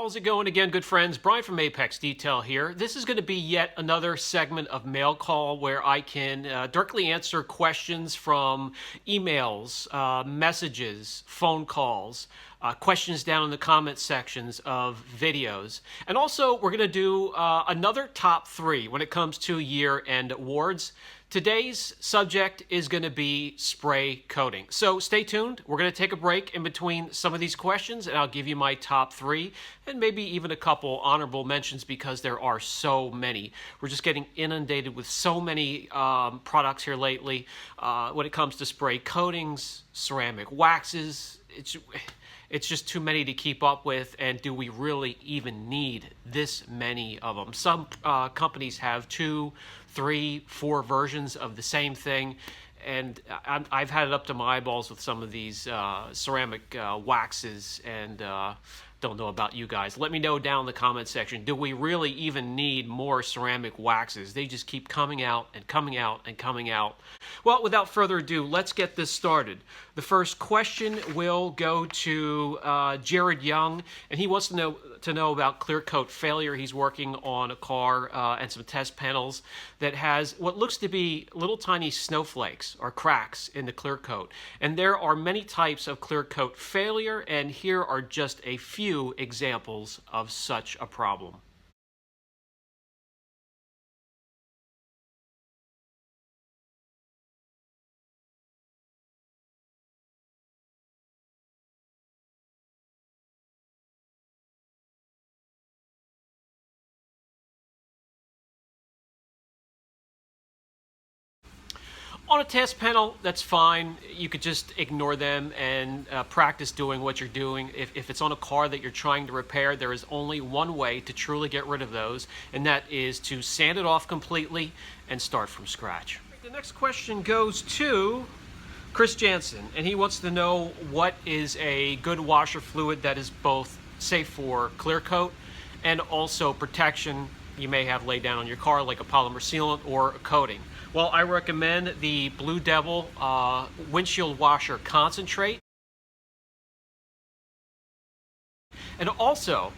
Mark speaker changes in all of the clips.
Speaker 1: How's it going again, good friends? Brian from Apex Detail here. This is going to be yet another segment of Mail Call where I can directly answer questions from emails, messages, phone calls, questions down in the comment sections of videos. And also, we're going to do another top 3 when it comes to year-end awards. Today's subject is going to be spray coating. So stay tuned. We're going to take a break in between some of these questions, and I'll give you my top 3 and maybe even a couple honorable mentions because there are so many. We're just getting inundated with so many products here lately when it comes to spray coatings, ceramic waxes. It's just too many to keep up with, and do we really even need this many of them? Some companies have 2, 3, 4 versions of the same thing, and I've had it up to my eyeballs with some of these ceramic waxes, and don't know about you guys. Let me know down in the comment section, do we really even need more ceramic waxes? They just keep coming out and coming out and coming out. Well, without further ado, let's get this started. The first question will go to Jared Young, and he wants to know about clear coat failure. He's working on a car and some test panels that has what looks to be little tiny snowflakes or cracks in the clear coat. And there are many types of clear coat failure, and here are just a few examples of such a problem. On a test panel, that's fine. You could just ignore them and practice doing what you're doing. If it's on a car that you're trying to repair, there is only one way to truly get rid of those, and that is to sand it off completely and start from scratch. The next question goes to Chris Jansen, and he wants to know what is a good washer fluid that is both safe for clear coat and also protection you may have laid down on your car, like a polymer sealant or a coating. Well, I recommend the Blue Devil windshield washer concentrate. And also,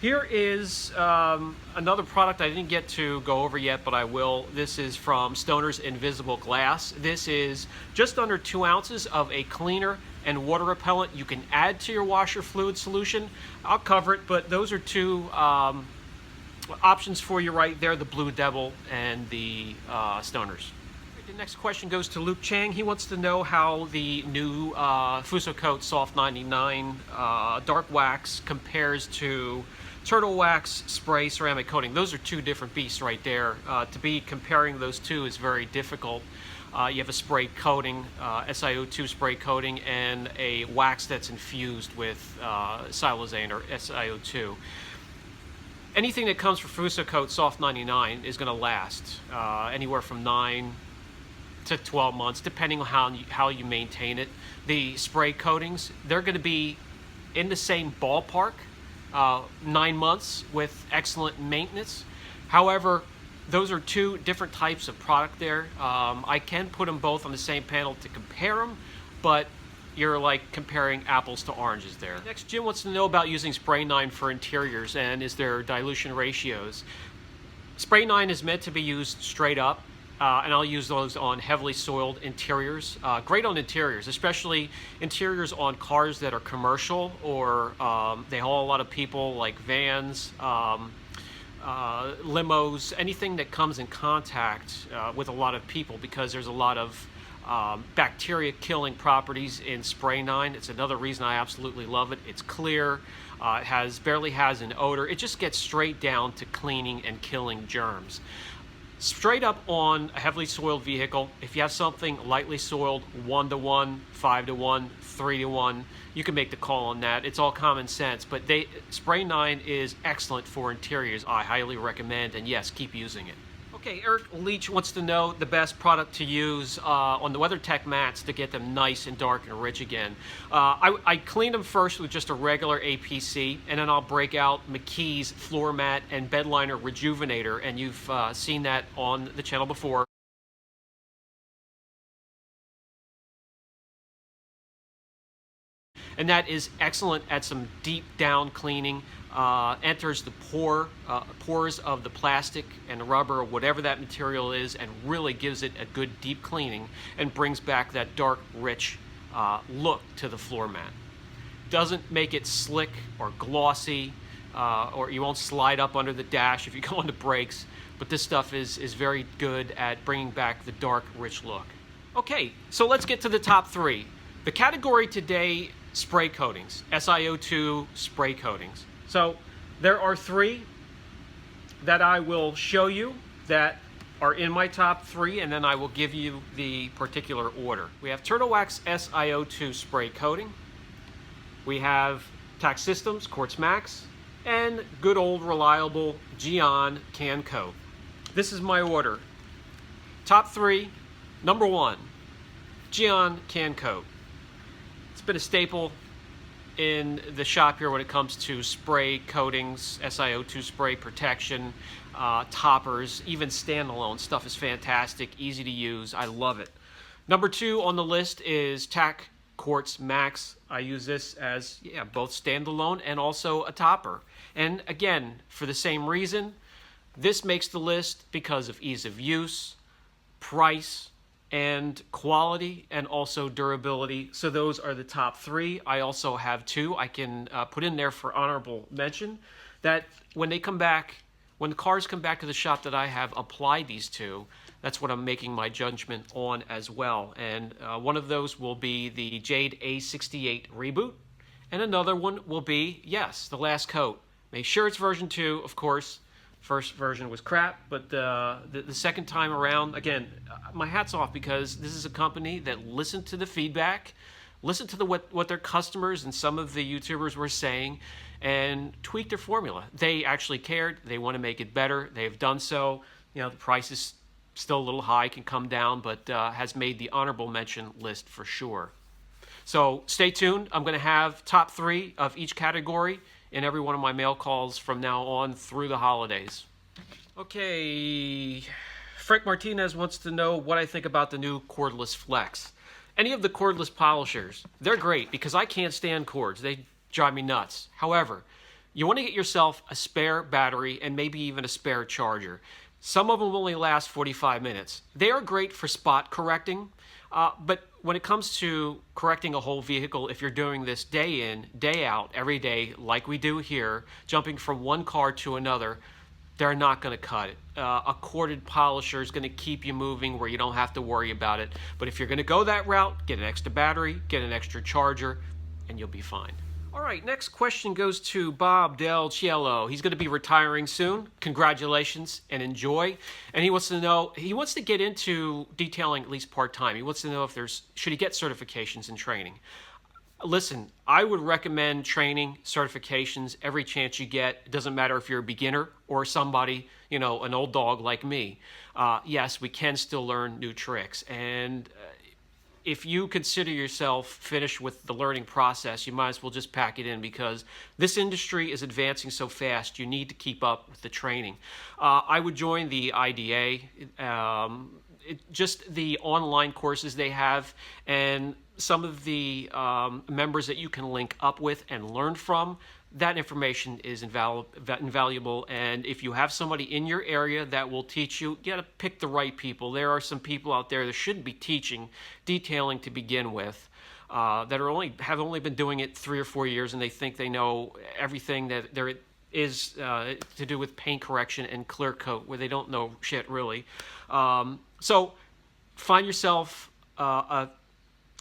Speaker 1: here is another product I didn't get to go over yet, but I will. This is from Stoner's Invisible Glass. This is just under 2 ounces of a cleaner and water repellent you can add to your washer fluid solution. I'll cover it, but those are 2 options for you right there, the Blue Devil and the Stoners. The next question goes to Luke Chang. He wants to know how the new Fuso Coat Soft 99 dark wax compares to Turtle Wax spray ceramic coating. Those are 2 different beasts right there. To be comparing those 2 is very difficult. You have a spray coating, SiO2 spray coating, and a wax that's infused with silazane or SiO2. Anything that comes from Fuso Coat Soft 99 is going to last anywhere from 9 to 12 months, depending on how you maintain it. The spray coatings, they're going to be in the same ballpark, 9 months with excellent maintenance. However, those are 2 different types of product there. I can put them both on the same panel to compare them, but you're like comparing apples to oranges there. Next, Jim wants to know about using Spray 9 for interiors and is there dilution ratios. Spray 9 is meant to be used straight up, and I'll use those on heavily soiled interiors. Great on interiors, especially interiors on cars that are commercial or they haul a lot of people, like vans, limos, anything that comes in contact with a lot of people, because there's a lot of bacteria killing properties in Spray 9. It's another reason I absolutely love it. It's clear, it barely has an odor. It just gets straight down to cleaning and killing germs. Straight up on a heavily soiled vehicle, if you have something lightly soiled, 1-to-1, 5-to-1, 3-to-1, you can make the call on that. It's all common sense, but Spray 9 is excellent for interiors. I highly recommend, and yes, keep using it. Okay, Eric Leach wants to know the best product to use on the WeatherTech mats to get them nice and dark and rich again. I clean them first with just a regular APC, and then I'll break out McKee's Floor Mat and Bed Liner Rejuvenator, and you've seen that on the channel before. and that is excellent at some deep down cleaning. Enters the pores of the plastic and the rubber or whatever that material is, and really gives it a good deep cleaning and brings back that dark, rich look to the floor mat. Doesn't make it slick or glossy, or you won't slide up under the dash if you go into brakes, but this stuff is very good at bringing back the dark, rich look. Okay, so let's get to the top three. The category today, spray coatings, SiO2 spray coatings. So there are three that I will show you that are in my top three, and then I will give you the particular order. We have Turtle Wax SiO2 spray coating. We have Tack Quartz Max, and good old reliable Geon Can Coat. This is my order. Top three, number one, Geon Can Coat. It's been a staple in the shop here when it comes to spray coatings, SiO2 spray protection, toppers, even standalone stuff is fantastic, easy to use, I love it. Number two on the list is Tack Quartz Max. I use this as both standalone and also a topper. And again, for the same reason, this makes the list because of ease of use, price, and quality, and also durability. So those are the top three. I also have two I can put in there for honorable mention, that when they come back, when the cars come back to the shop that I have applied these to, that's what I'm making my judgment on as well. And one of those will be the Jade A68 Reboot, and another one will be, yes, the last coat. Make sure it's version 2, of course. First version was crap, but the second time around, again, my hat's off, because this is a company that listened to the feedback, listened to what their customers and some of the YouTubers were saying, and tweaked their formula. They actually cared. They want to make it better. They've done so. You know, the price is still a little high, can come down, but has made the honorable mention list for sure. So stay tuned. I'm going to have top three of each category in every one of my mail calls from now on through the holidays. Okay, Frank Martinez wants to know what I think about the new cordless Flex. Any of the cordless polishers, they're great because I can't stand cords. They drive me nuts. However, you want to get yourself a spare battery and maybe even a spare charger. Some of them only last 45 minutes. They are great for spot correcting, but when it comes to correcting a whole vehicle, if you're doing this day in, day out, every day, like we do here, jumping from one car to another, they're not going to cut it. A corded polisher is going to keep you moving where you don't have to worry about it. But if you're going to go that route, get an extra battery, get an extra charger, and you'll be fine. All right, next question goes to Bob Del Cielo. He's going to be retiring soon. Congratulations and enjoy. And he wants to know, he wants to get into detailing at least part-time. He wants to know if should he get certifications and training. Listen, I would recommend training, certifications, every chance you get. It doesn't matter if you're a beginner or somebody, an old dog like me. Yes, we can still learn new tricks. And if you consider yourself finished with the learning process, you might as well just pack it in, because this industry is advancing so fast. You need to keep up with the training. I would join the IDA, just the online courses they have, and some of the members that you can link up with and learn from. That information is invaluable, and if you have somebody in your area that will teach you, you got to pick the right people. There are some people out there that shouldn't be teaching detailing to begin with, that have only been doing it 3 or 4 years, and they think they know everything that there is to do with paint correction and clear coat, where they don't know shit really. So find yourself a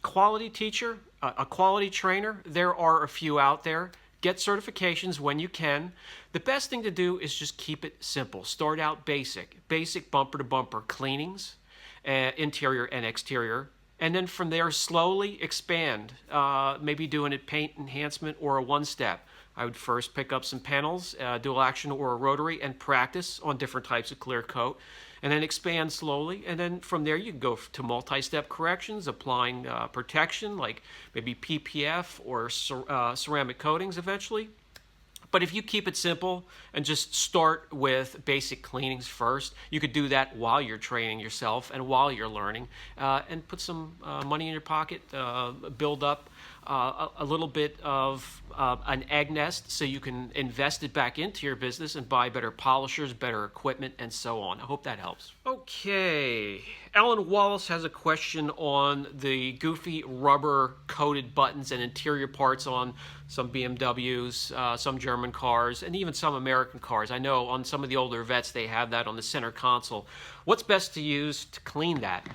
Speaker 1: quality teacher, a quality trainer. There are a few out there. Get certifications when you can. The best thing to do is just keep it simple. Start out basic bumper-to-bumper cleanings, interior and exterior, and then from there slowly expand, maybe doing a paint enhancement or a one-step. I would first pick up some panels, dual action or a rotary, and practice on different types of clear coat, and then expand slowly. And then from there you can go to multi-step corrections, applying protection like maybe PPF or ceramic coatings eventually. But if you keep it simple and just start with basic cleanings first, you could do that while you're training yourself and while you're learning, and put some money in your pocket, build up a little bit of an egg nest so you can invest it back into your business and buy better polishers, better equipment, and so on. I hope that helps. Okay, Alan Wallace has a question on the goofy rubber coated buttons and interior parts on some BMWs, some German cars, and even some American cars. I know on some of the older Vettes they have that on the center console. What's best to use to clean that?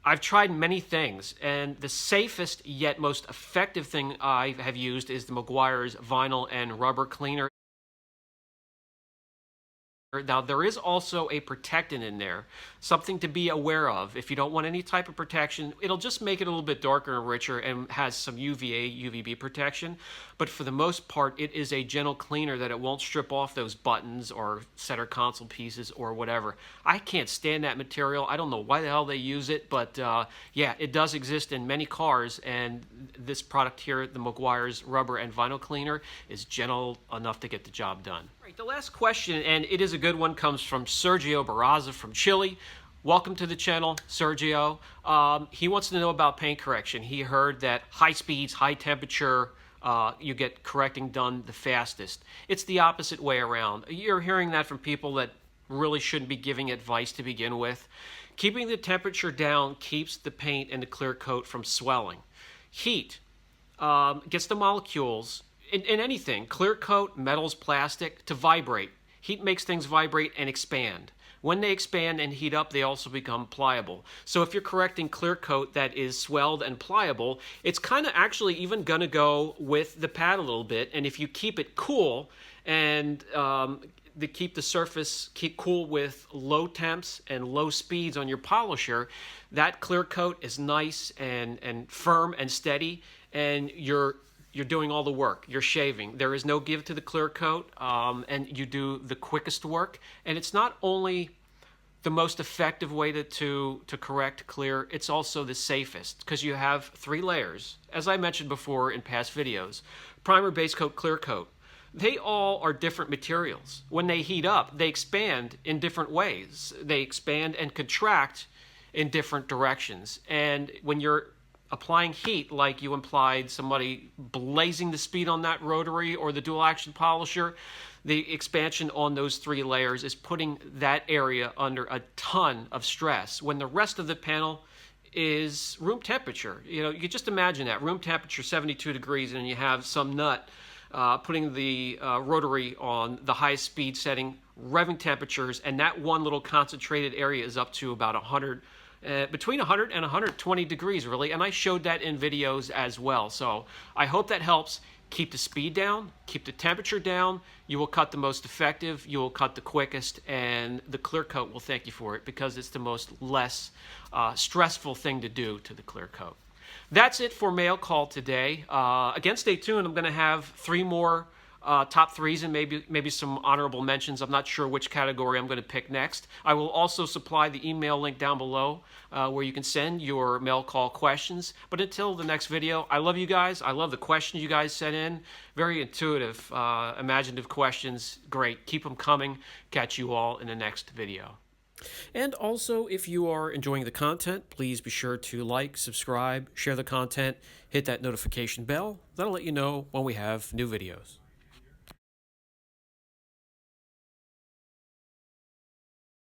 Speaker 1: I've tried many things, and the safest yet most effective thing I have used is the Meguiar's vinyl and rubber cleaner. Now, there is also a protectant in there, something to be aware of. If you don't want any type of protection, it'll just make it a little bit darker and richer and has some UVA, UVB protection. But for the most part, it is a gentle cleaner that it won't strip off those buttons or center console pieces or whatever. I can't stand that material. I don't know why the hell they use it, but yeah, it does exist in many cars, and this product here, the Meguiar's rubber and vinyl cleaner, is gentle enough to get the job done. All right, the last question, and it is a good one, comes from Sergio Barraza from Chile. Welcome to the channel, Sergio. He wants to know about paint correction. He heard that high speeds, high temperature, you get correcting done the fastest. It's the opposite way around. You're hearing that from people that really shouldn't be giving advice to begin with. Keeping the temperature down keeps the paint and the clear coat from swelling. Heat gets the molecules in anything, clear coat, metals, plastic, to vibrate. Heat makes things vibrate and expand. When they expand and heat up, they also become pliable. So if you're correcting clear coat that is swelled and pliable, it's kind of actually even going to go with the pad a little bit. And if you keep it cool and keep the surface cool with low temps and low speeds on your polisher, that clear coat is nice and firm and steady, and you're doing all the work. You're shaving. There is no give to the clear coat, and you do the quickest work. And it's not only the most effective way to correct clear, it's also the safest, because you have 3 layers, as I mentioned before in past videos. Primer, base coat, clear coat. They all are different materials. When they heat up, they expand in different ways. They expand and contract in different directions. And when you're applying heat, like you implied, somebody blazing the speed on that rotary or the dual action polisher, the expansion on those 3 layers is putting that area under a ton of stress, when the rest of the panel is room temperature. You know, you just imagine that, room temperature 72 degrees, and you have some nut putting the rotary on the highest speed setting, revving temperatures, and that one little concentrated area is up to about 100, between 100 and 120 degrees, really. And I showed that in videos as well. So I hope that helps. Keep the speed down, keep the temperature down. You will cut the most effective, you will cut the quickest, and the clear coat will thank you for it, because it's the less stressful thing to do to the clear coat. That's it for Mail Call today. Again, stay tuned. I'm going to have 3 more top 3s and maybe some honorable mentions. I'm not sure which category I'm going to pick next. I will also supply the email link down below where you can send your Mail Call questions. But until the next video, I love you guys. I love the questions you guys sent in. Very intuitive, imaginative questions. Great. Keep them coming. Catch you all in the next video. And also, if you are enjoying the content, please be sure to like, subscribe, share the content, hit that notification bell. That'll let you know when we have new videos.